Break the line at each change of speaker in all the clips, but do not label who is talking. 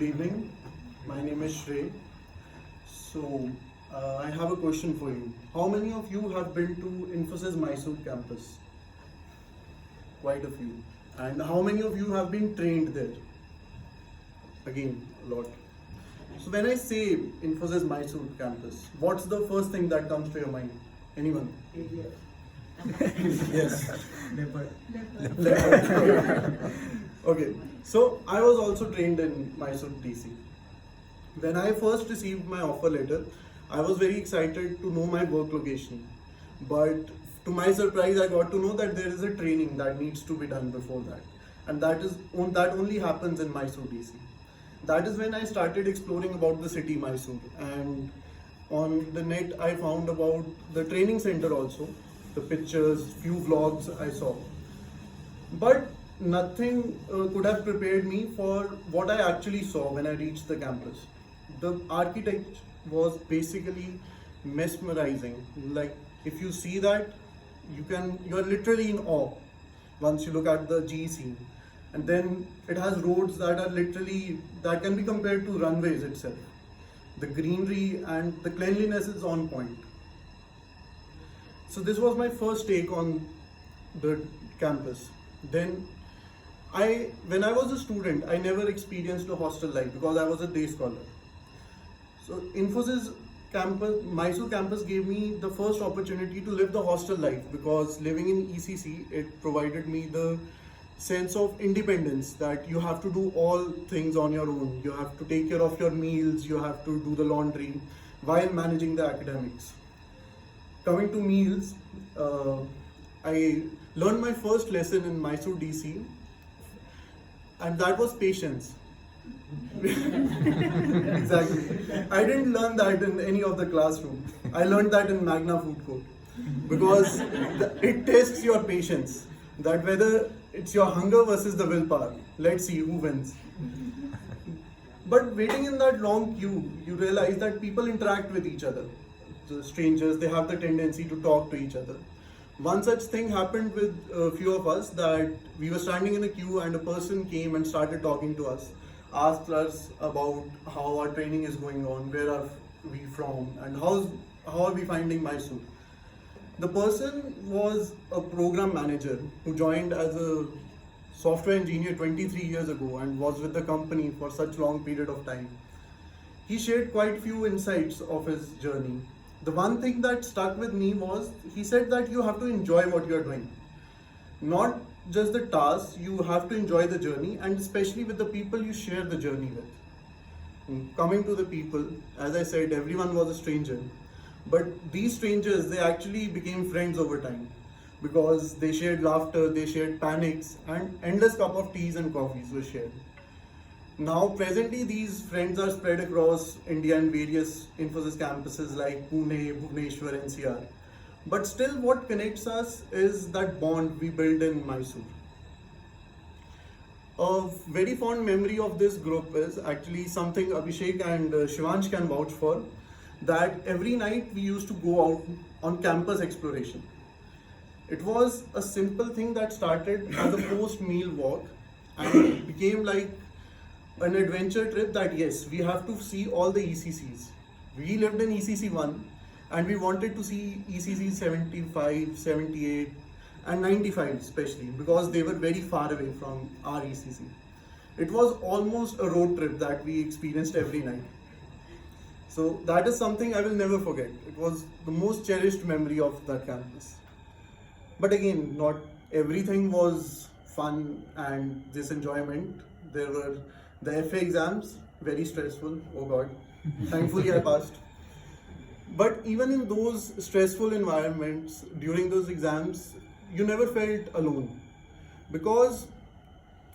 Good evening. My name is Shrey. I have a question for you. How many of you have been to Infosys Mysuru campus? Quite a few. And how many of you have been trained there? Again, a lot. So when I say Infosys Mysuru campus, what's the first thing that comes to your mind? Anyone? Yes. Leopard. Okay. So I was also trained in Mysuru DC. When I first received my offer letter, I was very excited to know my work location. But to my surprise, I got to know that there is a training that needs to be done before that. And that only happens in Mysuru DC. That is when I started exploring about the city Mysuru. And on the net, I found about the training center also, the pictures, few vlogs I saw. But nothing could have prepared me for what I actually saw when I reached the campus. The architecture was basically mesmerizing. Like if you see that, you are literally in awe once you look at the GEC. And then it has roads that are literally that can be compared to runways itself. The greenery and the cleanliness is on point. So this was my first take on the campus. Then when I was a student, I never experienced a hostel life because I was a day scholar. So Infosys campus, Mysuru campus gave me the first opportunity to live the hostel life because living in ECC, it provided me the sense of independence that you have to do all things on your own. You have to take care of your meals, you have to do the laundry while managing the academics. Coming to meals, I learned my first lesson in Mysuru DC, and that was patience. Exactly. I didn't learn that in any of the classroom. I learned that in Magna Food Court because it tests your patience. That whether it's your hunger versus the willpower. Let's see who wins. But waiting in that long queue, you realize that people interact with each other. The strangers, they have the tendency to talk to each other. One such thing happened with a few of us that we were standing in a queue and a person came and started talking to us, asked us about how our training is going on, where are we from, and how are we finding Mysuru. The person was a program manager who joined as a software engineer 23 years ago and was with the company for such long period of time. He shared quite few insights of his journey. The one thing that stuck with me was he said that you have to enjoy what you are doing. Not just the tasks, you have to enjoy the journey, and especially with the people you share the journey with. Coming to the people, as I said, everyone was a stranger. But these strangers, they actually became friends over time because they shared laughter, they shared panics, and endless cup of teas and coffees were shared. Now, presently, these friends are spread across India and various Infosys campuses like Pune, Bhubaneswar, NCR. But still, what connects us is that bond we build in Mysuru. A very fond memory of this group is actually something Abhishek and Shivansh can vouch for, that every night we used to go out on campus exploration. It was a simple thing that started as a post-meal walk and it became like an adventure trip that yes, we have to see all the ECCs. We lived in ECC 1 and we wanted to see ECC 75, 78 and 95 especially because they were very far away from our ECC. It was almost a road trip that we experienced every night. So that is something I will never forget. It was the most cherished memory of that campus. But again, not everything was fun and this enjoyment. There were the FA exams, very stressful, oh God. Thankfully I passed. But even in those stressful environments, during those exams, you never felt alone. Because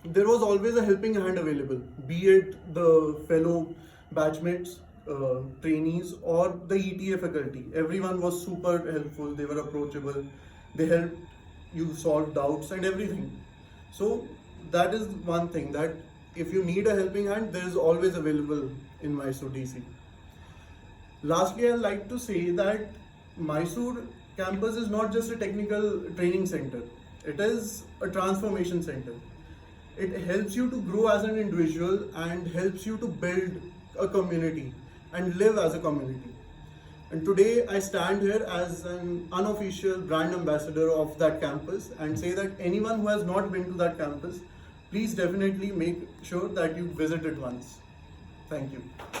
there was always a helping hand available, be it the fellow batchmates, trainees or the ETA faculty. Everyone was super helpful, they were approachable, they helped you solve doubts and everything. So that is one thing, that if you need a helping hand, there is always available in Mysuru DC. Lastly, I'd like to say that Mysuru campus is not just a technical training center, it is a transformation center. It helps you to grow as an individual and helps you to build a community and live as a community. And today I stand here as an unofficial brand ambassador of that campus and say that anyone who has not been to that campus, please definitely make sure that you visit it once. Thank you.